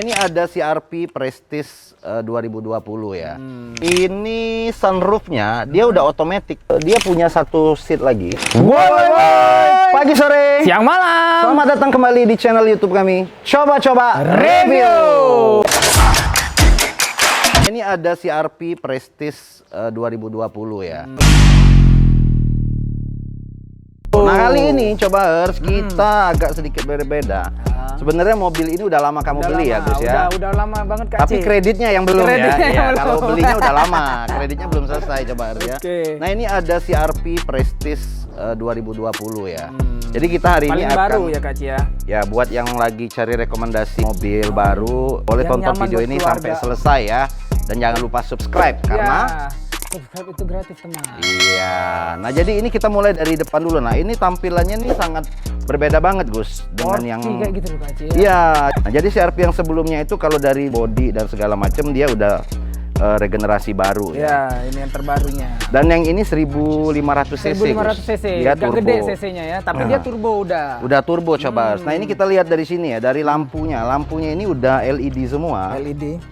Ini ada CR-V Prestige 2020 ya. Ini sunroofnya dia udah otomatis. Dia punya satu seat lagi. Pagi, sore, siang, malam. Selamat datang kembali di channel YouTube kami. Coba-coba Review. Ini ada CR-V Prestige 2020 ya. Nah, kali ini coba kita agak sedikit berbeda. Sebenarnya mobil ini udah lama kamu beli ya, Gus ya? Udah lama banget, Kak. Tapi kreditnya yang belum Kreditnya ya. yang belum. Kalau belinya udah lama, kreditnya belum selesai coba ya. Oke. Nah, ini ada CR-V Prestige 2020 ya. Jadi kita hari ini Paling akan baru ya, Kak ya. ya buat yang lagi cari rekomendasi mobil baru, boleh Yang tonton nyaman video buat ini keluarga. sampai selesai ya. Dan jangan lupa subscribe karena subscribe itu gratis, teman. iya. Nah, jadi ini kita mulai dari depan dulu. Nah, ini tampilannya nih sangat berbeda banget, Gus, dengan yang kayak gitu loh, Kak ya. iya. Nah, jadi CR-V yang sebelumnya itu kalau dari body dan segala macam dia udah regenerasi baru Ya, ini yang terbarunya. Dan yang ini 1500 cc. 1500 cc. Dia Gak turbo. gede cc-nya ya, tapi dia turbo udah. Udah turbo coba. Nah, ini kita lihat dari sini ya, dari lampunya. Lampunya ini udah LED semua. LED.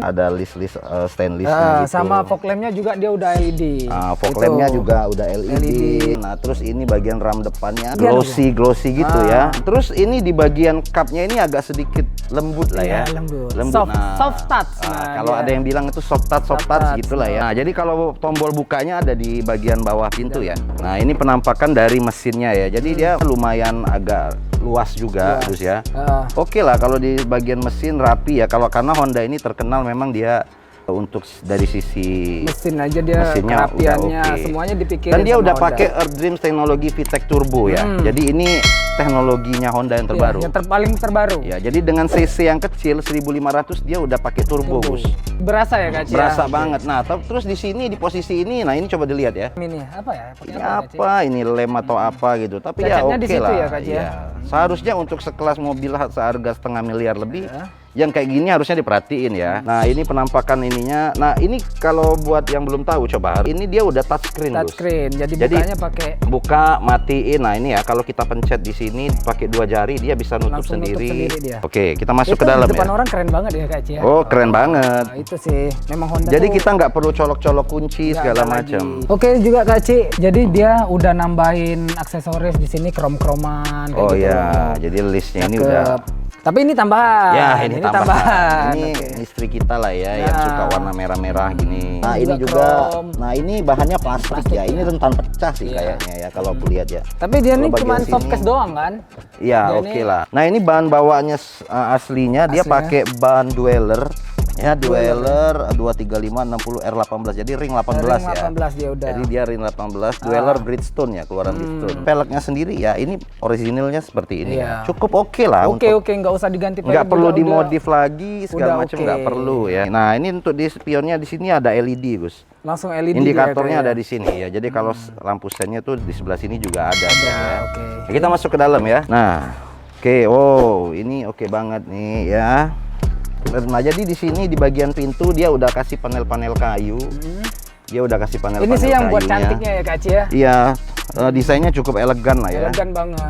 Ada list-list stainless gitu. Sama fog lamp-nya juga dia udah LED. Fog Gitu. lamp-nya juga udah LED. Nah, terus ini bagian ram depannya glossy gitu ya. Terus ini di bagian cupnya ini agak sedikit lembut lah ya. Lembut. Lembut. Soft touch. Kalau ada yang bilang itu soft touch gitulah ya. Nah, jadi kalau tombol bukanya ada di bagian bawah pintu ya. Nah, ini penampakan dari mesinnya ya. Jadi dia lumayan agak luas juga, Gus ya. Oke lah kalau di bagian mesin rapi ya. Karena Honda ini terkenal memang dia untuk dari sisi mesin aja dia mesinnya kerapiannya udah oke. semuanya dipikirin. Dan dia sama udah Honda. pakai Earth Dreams teknologi VTEC Turbo ya. Jadi ini teknologinya Honda yang terbaru. Yang paling terbaru. Ya, jadi dengan cc yang kecil 1500 dia udah pakai turbo, Gus. Berasa ya, Kak? Berasa banget. Nah, terus di sini di posisi ini, nah ini coba dilihat ya. Ini apa ya? Pakai Ini Kak? apa? Ini lem atau apa gitu. Tapi ya Cacatnya di oke situ lah. ya, Kak, ya? Iya. Seharusnya untuk sekelas mobil seharga setengah miliar lebih, yang kayak gini harusnya diperhatiin ya. Nah, ini penampakan ininya. Nah, ini kalau buat yang belum tahu coba, ini dia udah touchscreen, Gus. Touchscreen. Jadi bukanya pakai buka, matiin. Nah, ini ya kalau kita pencet di sini pakai 2 jari dia bisa nutup langsung sendiri. nutup sendiri dia. Oke, kita masuk itu ke dalam di depan ya. orang keren banget ya, Kak ya. Oh, keren banget. Nah, itu sih memang Honda. Jadi tuh kita nggak perlu colok-colok kunci nggak segala ada lagi. macam. Oke juga, Kak Ci. Jadi dia udah nambahin aksesoris di sini krom-kroman kayak Oh gitu. ya, jadi listnya ini Cakep. udah. Tapi ini tambahan. Ya, ini tambahan. Ini Oke. istri kita lah ya, yang Nah. suka warna merah-merah gini. Nah, Ini ini juga juga. krom. Nah, ini bahannya plastik ya. Ini rentan pecah sih Iya. kayaknya ya kalau aku lihat ya. Tapi dia Kalau ini bagian cuma sini- softcase doang kan? Iya, Dia oke ini- lah. Nah, ini bahan bawaannya aslinya dia Aslinya. pakai bahan Dweller. Ya, Dweller 235/60 R18. Jadi ring 18 Ring ya. 18 dia udah. Jadi dia ring 18 Dweller Bridgestone ya, keluaran Bridgestone. Peleknya sendiri ya, ini originalnya seperti ini Iya. ya. Cukup oke lah Oke, untuk nggak usah diganti pelek nggak perlu juga, dimodif lagi segala udah macam oke. nggak perlu ya. Nah, ini untuk di spionnya di sini ada LED, Gus. langsung LED Indikatornya dia, ada di sini ya. Jadi kalau lampu sennya tuh di sebelah sini juga ada. Ya. oke. Nah, kita masuk ke dalam ya. Nah, oke. Oh, ini oke banget nih ya. Nah, jadi di sini di bagian pintu dia udah kasih panel-panel kayu. Dia udah kasih panel-panel Ini sih yang buat kayunya. cantiknya ya, Kak Ci ya. Iya, desainnya cukup elegan lah ya. Elegan banget.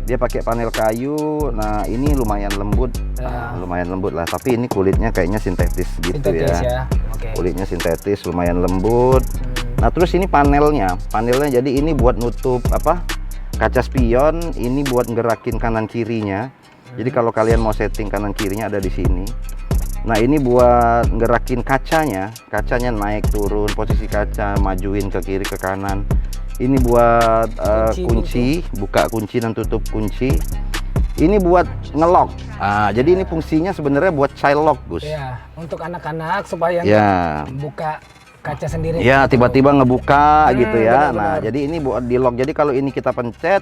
Dia pakai panel kayu. Nah, ini lumayan lembut. Ya. Lumayan lembut lah, tapi ini kulitnya kayaknya sintetis gitu Sintetis ya. Oke. Kulitnya sintetis, lumayan lembut. Nah, terus ini panelnya jadi ini buat nutup apa? Kaca spion, ini buat ngerakin kanan kirinya. Jadi kalau kalian mau setting kanan kirinya ada di sini. Nah, ini buat ngerakin kacanya naik turun posisi kaca, majuin ke kiri ke kanan. Ini buat kunci, buka kunci dan tutup kunci. Ini buat ngelock. Jadi ini fungsinya sebenarnya buat child lock, Gus. Ya, untuk anak-anak supaya Ya. buka kaca sendiri. Ya, tiba-tiba ngebuka gitu ya. benar-benar. Nah, jadi ini buat di lock. Jadi kalau ini kita pencet,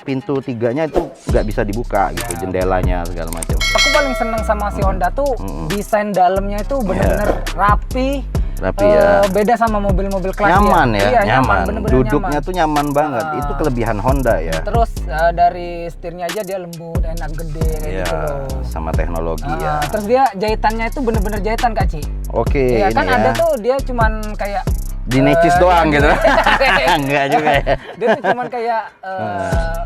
pintu 3-nya itu nggak bisa dibuka gitu, jendelanya segala macam. Aku paling seneng sama si Honda tuh desain dalamnya itu bener-bener rapi. Ya. Beda sama mobil-mobil kelas Nyaman ya, Iya, nyaman. bener-bener Duduknya nyaman. tuh nyaman banget. Itu kelebihan Honda ya. Terus dari setirnya aja dia lembut, enak gede kayak Ya, gitu loh. sama teknologi ya. Terus dia jahitannya itu bener-bener jahitan, Kak Ci. Oke, Iya ini kan ya. ada tuh dia cuman kayak di necis doang gitu. Enggak juga ya. Dia tuh cuman kayak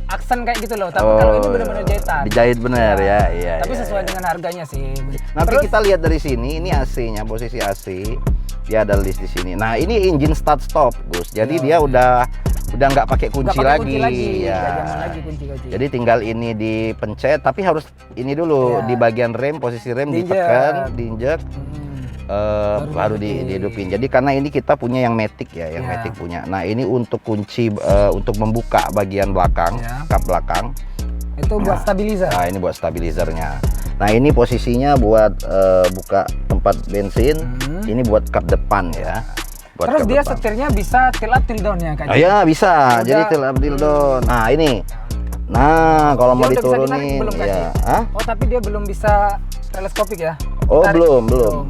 aksen kayak gitu loh. Tapi kalau ini benar-benar jahitan. Dijahit bener ya, iya. Tapi iya, sesuai iya. dengan harganya sih. Nanti Terus, kita lihat dari sini, ini AC-nya, posisi AC. Dia ada list di sini. Nah, ini engine start stop, Gus. Jadi dia udah nggak pakai kunci, nggak pakai lagi. Ya. Ya. Jangan lagi kunci. Jadi tinggal ini dipencet, tapi harus ini dulu Iya. di bagian rem, posisi rem Diinjek. ditekan, diinjek, baru dihidupin. dihidupin. Jadi karena ini kita punya yang matic ya, yang Iya. matic punya. Nah, ini untuk kunci untuk membuka bagian belakang, Iya. kap belakang. Itu buat stabilizer. Nah, ini buat stabilizernya. Nah, ini posisinya buat buka tempat bensin. Ini buat kap depan ya. Buat Terus kap dia depan. setirnya bisa tilt up tilt down ya Kak? Oh ya bisa, Udah. jadi tilt up tilt down. Nah ini, nah kalau mau Dia udah bisa ditarik diturunin, belum, Kak, ya, Ci? Hah? Oh tapi dia belum bisa teleskopik ya? Oh Tarik. belum.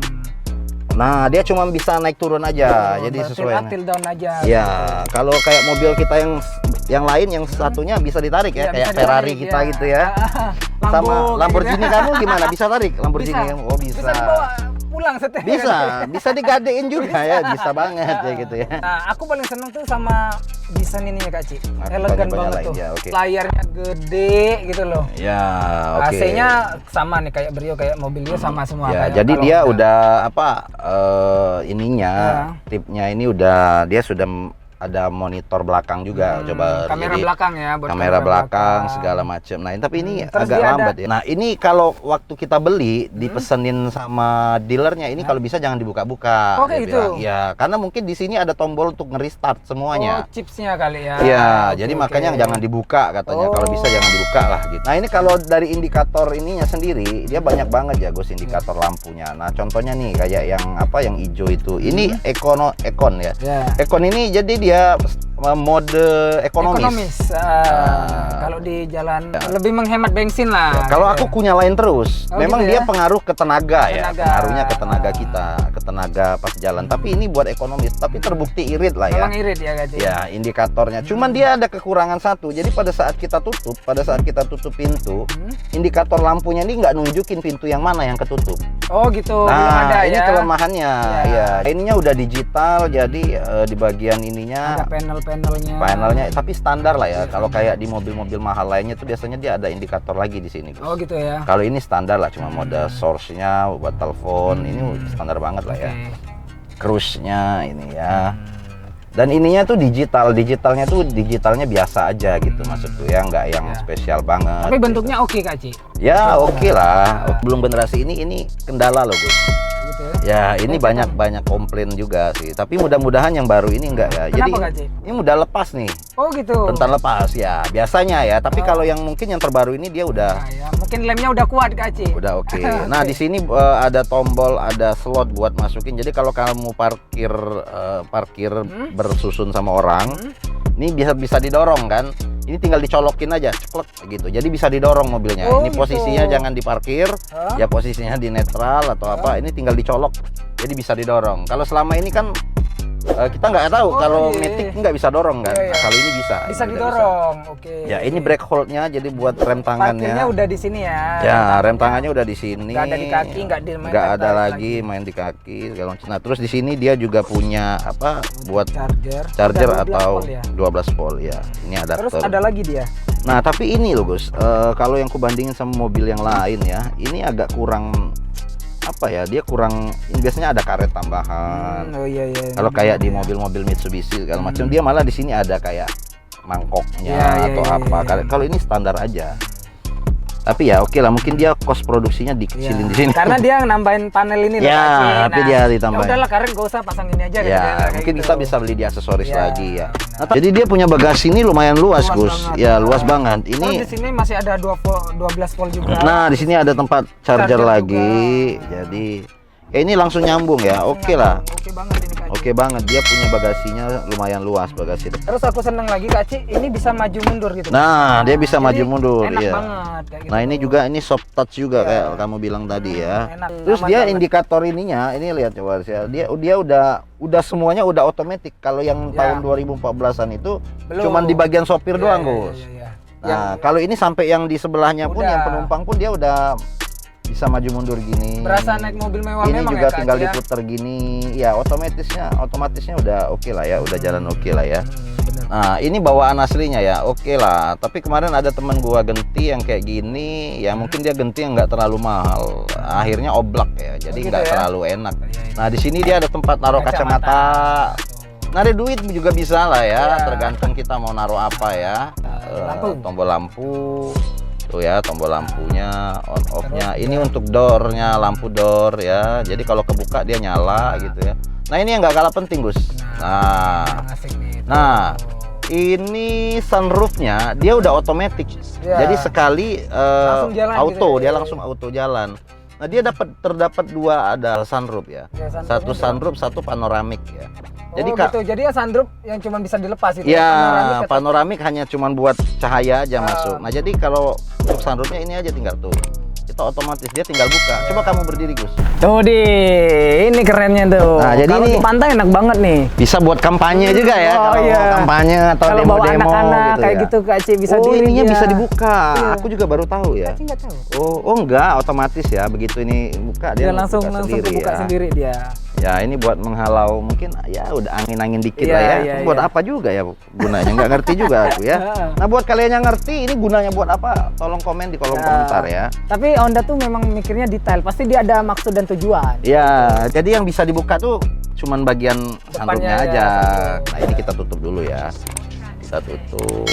Nah dia cuma bisa naik turun aja, jadi Tilt sesuai. up tilt down aja. Ya, kalau kayak mobil kita yang lain, yang satunya bisa ditarik ya, Iya, kayak bisa Ferrari ditarik, kita ya. gitu ya. Lambo, Sama kayak Lamborghini gitu. kamu gimana? Bisa tarik Lamborghini Bisa. kamu? Oh bisa. Bisa dibawa pulang setirnya. Bisa digadein juga ya, bisa banget ya gitu ya. Nah, aku paling seneng tuh sama desain ini ya Kak Ci. Aku Elegan banyak-banyak banget lain, tuh. ya, oke. Layarnya gede gitu loh. Ya, oke. AC-nya sama nih kayak Brio, kayak mobilnya sama semua. Ya, kayak jadi kalau dia Honda. udah apa ininya, tipnya ini udah dia sudah ada monitor belakang juga. Coba kamera jadi belakang ya, buat kamera belakang segala macam. Nah, tapi ini Terus agak dia lambat ya. Nah, ini kalau waktu kita beli dipesenin sama dealernya ini kalau bisa jangan dibuka-buka. Oh, kayak Dia gitu? bilang. Ya, karena mungkin di sini ada tombol untuk nge-restart semuanya. Oh, chipsnya kali ya. Iya, Oke, jadi oke. makanya jangan dibuka katanya. Kalau Oh. bisa jangan dibuka lah gitu. Nah, ini kalau dari indikator ininya sendiri, dia banyak banget ya Gus indikator lampunya. Nah, contohnya nih kayak yang apa yang hijau itu. Ini Econ ya. Ya. Econ ini jadi dia mode ekonomis. Kalau di jalan lebih menghemat bensin lah. Kalau gitu aku ya. punya lain terus, Oh, memang gitu dia ya? pengaruh ke tenaga ya, Tenaga. pengaruhnya ke tenaga kita, ke tenaga pas jalan. Tapi ini buat ekonomis, tapi terbukti irit lah ya. Memang irit ya Kak Ci? Ya, indikatornya. Cuman dia ada kekurangan satu. Jadi pada saat kita tutup pintu, indikator lampunya ini nggak nunjukin pintu yang mana yang ketutup. Oh gitu, belum Nah, ada ini ya. kelemahannya. Ya. Ya, ininya udah digital, jadi di bagian ininya Ada panel-panelnya. panelnya tapi standar lah ya. Kalau kayak di mobil-mobil mahal lainnya tuh biasanya dia ada indikator lagi di sini. Gus. Oh gitu ya. Kalau ini standar lah, cuma mode source-nya buat telepon. Ini standar banget lah ya. Oke. Cruise-nya ini ya. Dan ininya tuh digitalnya tuh digitalnya biasa aja gitu maksud tuh ya, nggak yang spesial banget. Tapi bentuknya oke Kak Ci? ya oke lah. Belum generasi ini kendala loh Gus. Gitu ya. Ya ini banyak komplain juga sih. Tapi mudah-mudahan yang baru ini enggak ya. Jadi Kenapa, Kak Ci? ini mudah lepas nih. Oh gitu. Rentan lepas ya biasanya ya. Tapi kalau yang mungkin yang terbaru ini dia udah Nah, ya, mungkin lemnya udah kuat Kak Ci. udah oke. Nah di sini ada tombol, ada slot buat masukin. Jadi kalau kamu parkir bersusun sama orang, ini bisa didorong kan. Ini tinggal dicolokin aja, ceklek gitu. Jadi bisa didorong mobilnya. Oh, Ini gitu. posisinya jangan diparkir, Hah? ya posisinya di netral atau apa. Ini tinggal dicolok, jadi bisa didorong. Kalau selama ini kan kita nggak tahu Oh, kalau iya. Matic nggak bisa dorong kan. Iya, iya. Nah, kalau ini bisa. Bisa ini udah didorong. Oke. Ya ini brake hold-nya jadi buat rem tangannya. Parkirnya udah di sini ya. Ya, rem tangannya udah di sini. Nggak ada di kaki, nggak di main Nggak ada tarik lagi main di kaki segala macam. Nah, terus di sini dia juga punya apa buat Charger charger Udah 12 atau volt ya. 12 volt ya. Ini Terus adapter. ada lagi dia. Nah, tapi ini loh Gus, kalau yang kubandingin sama mobil yang lain ya, ini agak kurang apa ya? Dia kurang. Ini biasanya ada karet tambahan. Oh iya iya. Kalau kayak di mobil-mobil Mitsubishi segala macam, dia malah di sini ada kayak mangkoknya Iya, iya, atau iya, apa. iya. Kalau ini standar aja. Tapi ya oke lah, mungkin dia cost produksinya dikecilin di sini. Karena dia nambahin panel ini loh, Ya, Kak Ci. tapi dia ditambahin. Ya udahlah, karena gak usah pasang ini aja gitu Ya, kayak mungkin gitu. kita bisa beli di aksesoris Ya, lagi ya. benar. Nah, jadi dia punya bagasi ini lumayan luas, Luas Gus. banget. Ya, luas banget. Terus Ini di sini masih ada 12 volt juga. nah, di sini ada tempat charger Charger lagi. juga. Jadi ini langsung nyambung ya. Oke lah. Oke banget ini Kak Ci. Oke banget, dia punya bagasinya lumayan luas bagasi. Terus aku seneng lagi Kak Ci, ini bisa maju mundur gitu. Nah, dia bisa Jadi maju mundur, enak iya. banget kayak gitu. Nah, ini juga ini soft touch juga Iya. kayak kamu bilang tadi ya. enak. Terus Aman dia banget. indikator ininya, ini lihat coba ya. Dia udah semuanya udah otomatis. Kalau yang Ya. tahun 2014-an itu Belum. cuman di bagian sopir Iya, doang, iya, Gus. iya, iya. Nah, kalau ini sampai yang di sebelahnya pun Udah. yang penumpang pun dia udah bisa maju mundur gini. Berasa naik mobil mewah Ini memang juga ya, Kak tinggal Aci, ya? diputer gini. Ya, otomatisnya udah oke lah ya, udah jalan oke lah ya. Bener. Nah, ini bawaan aslinya ya, oke lah. Tapi kemarin ada teman gua genti yang kayak gini, ya mungkin dia genti yang nggak terlalu mahal. Akhirnya oblak ya, jadi gitu nggak ya? terlalu enak. Iya. Nah, di sini dia ada tempat naruh kacamata. Nah, ada duit juga bisa lah ya, Iya. tergantung kita mau naruh apa ya. Lampu. Tombol lampu. Tuh ya, tombol lampunya, on off-nya. Ini untuk door-nya, lampu door ya. Jadi kalau kebuka dia nyala gitu ya. Nah, ini yang nggak kalah penting, Gus. Nah, Asik nih. Nah, ini sunroofnya dia udah otomatis. Ya. Jadi sekali Langsung jalan auto, gitu ya? dia langsung auto jalan. Nah, dia terdapat dua ada sunroof ya. Ya, sunroofnya Satu dua. sunroof, satu panoramik ya. Jadi Gitu. Jadi ya sunroof yang cuma bisa dilepas itu. ya Panoramik panoramik hanya cuma buat cahaya aja Ah. masuk. Nah, jadi kalau untuk sunroofnya ini aja tinggal tuh. Itu otomatis dia tinggal buka. Coba kamu berdiri, Gus. Tuh ini kerennya tuh. Nah, jadi kalau ini- di pantai enak banget nih. Bisa buat kampanye juga ya. Oh, Kalau iya. mau kampanye atau Kalau bawa demo-demo anak-anak gitu kayak ya. gitu Kak Ci bisa Oh, diri ininya dia. bisa dibuka. Iya. Aku juga baru tahu ya. Kak Ci nggak tahu. Oh enggak, otomatis ya. Begitu ini buka Dia dia langsung buka kebuka ya. sendiri dia. Ya, ini buat menghalau mungkin ya udah angin-angin dikit Iya, lah ya. iya, Buat iya. apa juga ya gunanya? Nggak ngerti juga aku ya. Nah, buat kalian yang ngerti ini gunanya buat apa? Tolong komen di kolom Ya. komentar ya. Tapi Honda tuh memang mikirnya detail. Pasti dia ada maksud dan tujuan. Ya, jadi yang bisa dibuka tuh cuman bagian sunroofnya ya, aja. sunroof. Nah, ini kita tutup dulu ya. Kita tutup.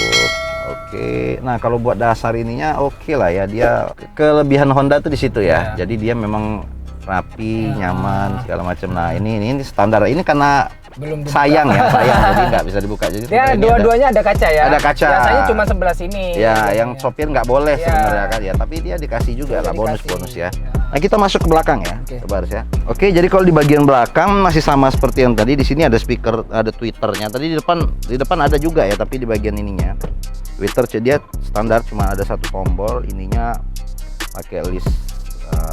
Oke. Nah, kalau buat dasar ininya oke lah ya. Dia kelebihan Honda tuh di situ ya. Ya. Jadi dia memang rapi, nyaman segala macam. Nah, ini standar. Ini karena Belum dibuka. sayang jadi nggak bisa dibuka. Jadi Dia sebenarnya ini dua-duanya ada kaca ya. Ada kaca. Biasanya cuma sebelah sini. ya, yang sopir nggak boleh Ya. sebenarnya kan ya. Tapi dia dikasih juga lah Dikasih. bonus ya. Ya. Nah, kita masuk ke belakang ya, Oke. coba harus ya. Oke, jadi kalau di bagian belakang masih sama seperti yang tadi. Di sini ada speaker, ada tweeternya. Tadi di depan ada juga ya, tapi di bagian ininya tweeter dia standar cuma ada satu tombol. Ininya pakai list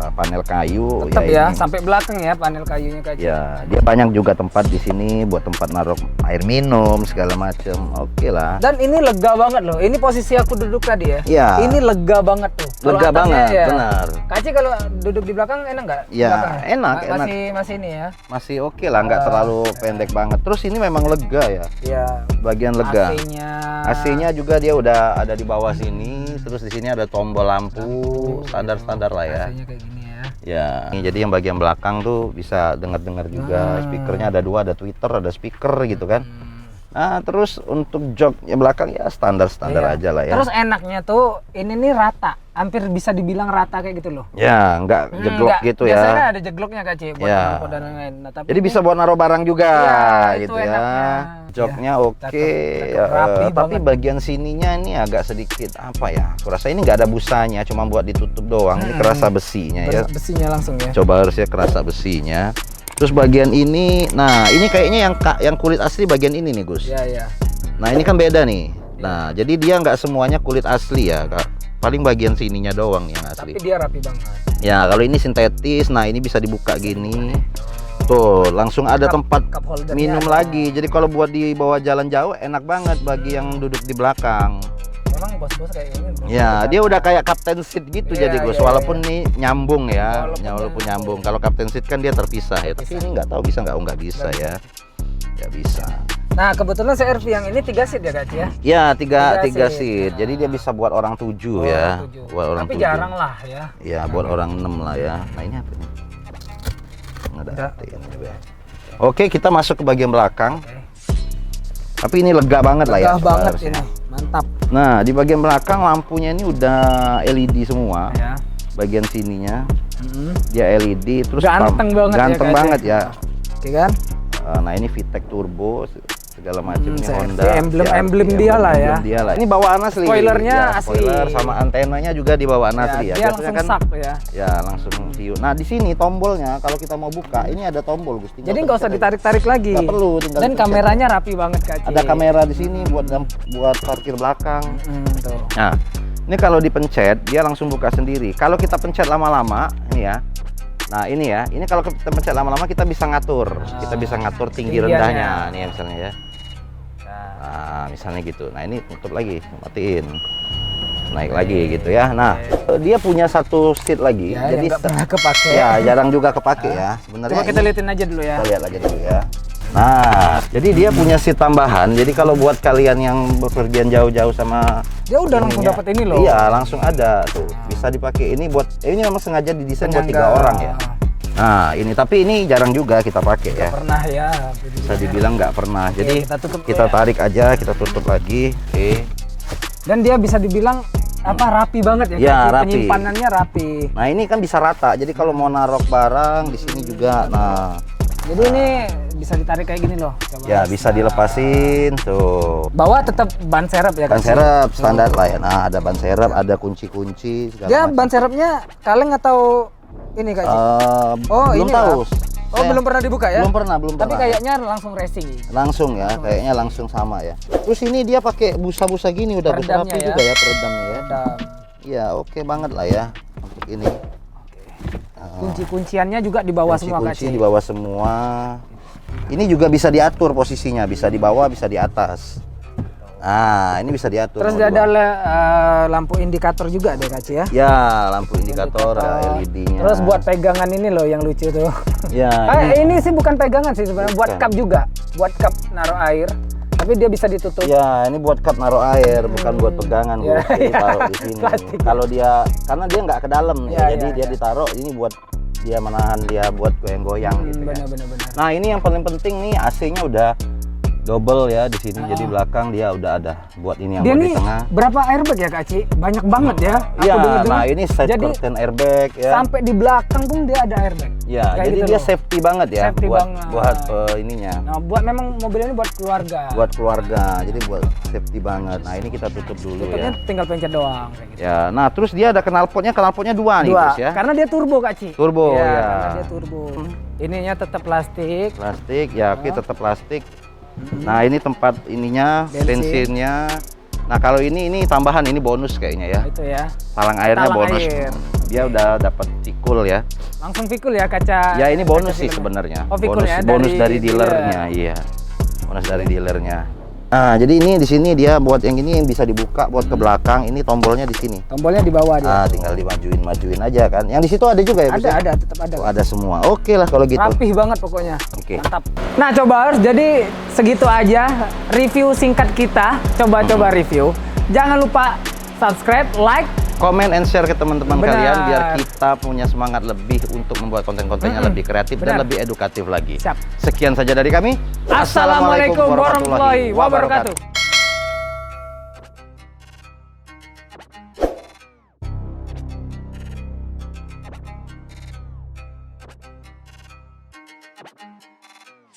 panel kayu. Tetap ya, ini. sampai belakang ya panel kayunya Kak Ci. Ya, dia banyak juga tempat di sini buat tempat naruh air minum segala macam. Oke lah. Dan ini lega banget loh. Ini posisi aku duduk tadi ya. Iya. Ini lega banget tuh. Kalau Lega atasnya banget, benar. Kak Ci kalau duduk di belakang enak nggak? Ya, Belakang? enak. Masih ini ya. Masih oke lah, nggak terlalu pendek banget. Terus ini memang lega ya. Iya. Bagian lega. AC-nya. AC-nya juga dia udah ada di bawah sini. Terus di sini ada tombol lampu, standar-standar lah ya. AC-nya kayak gini ya. Ya, ini jadi yang bagian belakang tuh bisa dengar-dengar juga. Speakernya ada dua, ada tweeter, ada speaker gitu kan. Nah, terus untuk joknya belakang ya standar-standar Iya. aja lah ya. Terus enaknya tuh ini nih rata. Hampir bisa dibilang rata kayak gitu loh. Ya, nggak jeglok Nggak, gitu biasanya ya. kan ada jegloknya Kak Ci buat Ya. lampu dan lain-lain. Nah, tapi Jadi ini bisa buat naruh barang juga Iya, gitu itu ya. enaknya. Joknya Ya, oke. cakep, Ya, rapi tapi banget. bagian sininya ini agak sedikit apa ya? Aku rasa ini nggak ada busanya, cuma buat ditutup doang. Ini kerasa besinya ya. besinya langsung ya. Coba harusnya kerasa besinya. Terus bagian ini, nah ini kayaknya yang kulit asli bagian ini nih Gus. Iya, iya. Nah ini kan beda nih. Nah jadi dia nggak semuanya kulit asli ya Kak. Paling bagian sininya doang nih yang asli. Tapi dia rapi banget. Ya kalau ini sintetis, nah ini bisa dibuka gini. Tuh langsung ada tempat cup holdernya minum ada. lagi. Jadi kalau buat dibawa jalan jauh enak banget bagi yang duduk di belakang. Memang bos-bos kayak gini. bos. Ya dia udah kayak captain seat gitu Iya, jadi Gus. iya, Walaupun nih nyambung ya, Walaupun walaupun nyambung. Kalau captain seat kan dia terpisah ya. Tapi ini nggak tahu bisa nggak? Oh nggak bisa ya. Nggak bisa. Nah, kebetulan CR-V yang ini 3 seat ya Kak Ci ya. Ya tiga Tiga seat. seat. Jadi dia bisa buat orang 7 ya. Orang 7. Buat orang Tapi 7. jarang lah ya. Ya buat orang 6 lah ya. Nah ini apa nih? Ngedatin ya. Oke kita masuk ke bagian belakang. Oke. Tapi ini lega banget lah ya. Megah banget harusnya. ini. Mantap Nah di bagian belakang lampunya ini udah LED semua. ya. Bagian sininya Mm-mm. dia LED. Terus Ganteng banget ya, ganteng Kak, banget Ci. ya. Oke kan? Nah ini VTEC turbo segala macam ini CRV, Honda. emblem CRV, dia lah ya. emblem dia lah. Ini bawaan asli. Spoilernya Ya, asli. Spoiler sama antenanya juga di bawaan asli ya. Dia Biasanya langsung kan sak ya. ya langsung view. Nah di sini tombolnya kalau kita mau buka ini ada tombol Gus. Tinggal Jadi nggak usah pencet aja. ditarik-tarik lagi. Nggak perlu, tinggal Dan dipencet. kameranya rapi banget Kak Ci. Ada kamera di sini buat parkir belakang. Tuh. Nah ini kalau dipencet dia langsung buka sendiri. Kalau kita pencet lama-lama ini ya. Nah ini ya, ini kalau kita pencet lama-lama kita bisa ngatur. Kita bisa ngatur tinggi Tinggiannya. rendahnya. Nih ya, misalnya ya. Nah, Nah misalnya gitu. Nah ini tutup lagi, matiin. naik lagi gitu ya. Nah, dia punya satu seat lagi. Ya, Jadi yang nggak pernah kepake. ya jarang juga kepake ya. Sebenarnya Coba kita ini- liatin aja dulu ya. kita lihat aja dulu ya. Nah, jadi dia punya seat tambahan. Jadi kalau buat kalian yang bepergian jauh-jauh sama Dia udah langsung ininya, dapat ini loh. Iya, langsung ada tuh. Bisa dipakai. Ini buat ini memang sengaja didesain buat 3 Penyangga. orang ya. Nah, ini tapi ini jarang juga kita pakai ya. Pernah ya. Bisa dibilang nggak pernah. Jadi kita tutup dulu kita ya. tarik aja, kita tutup lagi. Oke. Dan dia bisa dibilang apa rapi banget ya. Ya, Kak? rapi. Penyimpanannya rapi. Nah, ini kan bisa rata. Jadi kalau mau naruh barang di sini juga. Nah, Jadi ini bisa ditarik kayak gini loh. Coba. ya bisa dilepasin tuh. Bawah tetap ban serep ya. Ban Kak? serep standar lah ya. Nah, ada ban serep, ada kunci-kunci segala Dia macam. ban serepnya kaleng atau ini Kak? Ci? Oh, belum ini tahu. Oh, belum pernah dibuka ya? Belum pernah. Tapi kayaknya langsung racing. langsung ya, kayaknya langsung sama ya. Terus ini dia pakai busa-busa gini udah busa Peredamnya rapi ya. juga ya peredamnya ya. Dan Iya, oke banget lah ya untuk ini. kunci-kunciannya juga di bawah semua Kak. Kunci Ci? di bawah semua. Ini juga bisa diatur posisinya, bisa di bawah, bisa di atas. Nah, ini bisa diatur. Terus mau dia di ada bawah. lampu indikator juga deh Kak Ci ya. Ya, lampu indikator, ada LED-nya. Terus buat pegangan ini loh yang lucu tuh. ya, ini, Ini sih bukan pegangan sih sebenarnya, buat Bukan. cup juga. Buat cup naruh air. Tapi dia bisa ditutup. ya, ini buat cup naruh air, bukan buat pegangan, Bu. Ya, Jadi ya. taruh di sini. Plastik. Kalau dia karena dia nggak ke dalam Ya, ya, jadi ya, dia ya. ditaruh ini buat dia menahan dia buat goyang-goyang gitu ya. Benar-benar. Nah, ini yang paling penting nih AC-nya udah double ya di sini. Jadi belakang dia udah ada buat ini yang Dia buat di nih tengah. berapa airbag ya Kak Ci? Banyak banget ya. Aku Iya, dengar-dengar. nah ini side Jadi curtain airbag ya. sampai di belakang pun dia ada airbag. Ya, Kayak jadi gitu dia loh. safety banget ya Safety buat banget. ininya. Nah, buat memang mobil ini buat keluarga. Buat keluarga. Jadi buat safety banget. Nah, ini kita tutup dulu Tutupnya ya. tinggal pencet doang kayak gitu. Ya, nah terus dia ada knalpotnya 2 nih Dua, terus ya. karena dia turbo Kak Ci. Turbo, ya. Karena dia turbo. Ininya tetap plastik. Plastik, ya oke tetap plastik. Nah, ini tempat ininya, Bensin. bensinnya. Nah, kalau ini tambahan, ini bonus kayaknya ya. Itu ya. Talang airnya Talang bonus. air. Dia udah dapat tikul ya. Langsung pikul ya kaca. Ya, ini bonus kaca sih film. sebenarnya. Oh, pikul bonus ya, bonus dari dari dealernya, iya. Bonus dari dealernya. Nah, jadi ini di sini dia buat yang ini yang bisa dibuka buat ke belakang. Ini tombolnya di sini. Tombolnya di bawah dia. Ah, tinggal dimajuin aja kan. Yang di situ ada juga ya, Gus, ya? ada, tetap ada. Oh, ada semua. Oke lah kalau gitu. Rapih banget pokoknya. Oke. Mantap. Nah, coba jadi segitu aja review singkat kita. Coba-coba review. Jangan lupa subscribe, like. Comment and share ke teman-teman Benar. kalian biar kita punya semangat lebih untuk membuat konten-kontennya lebih kreatif dan Benar. lebih edukatif lagi. Siap. Sekian saja dari kami. Assalamualaikum warahmatullahi wabarakatuh.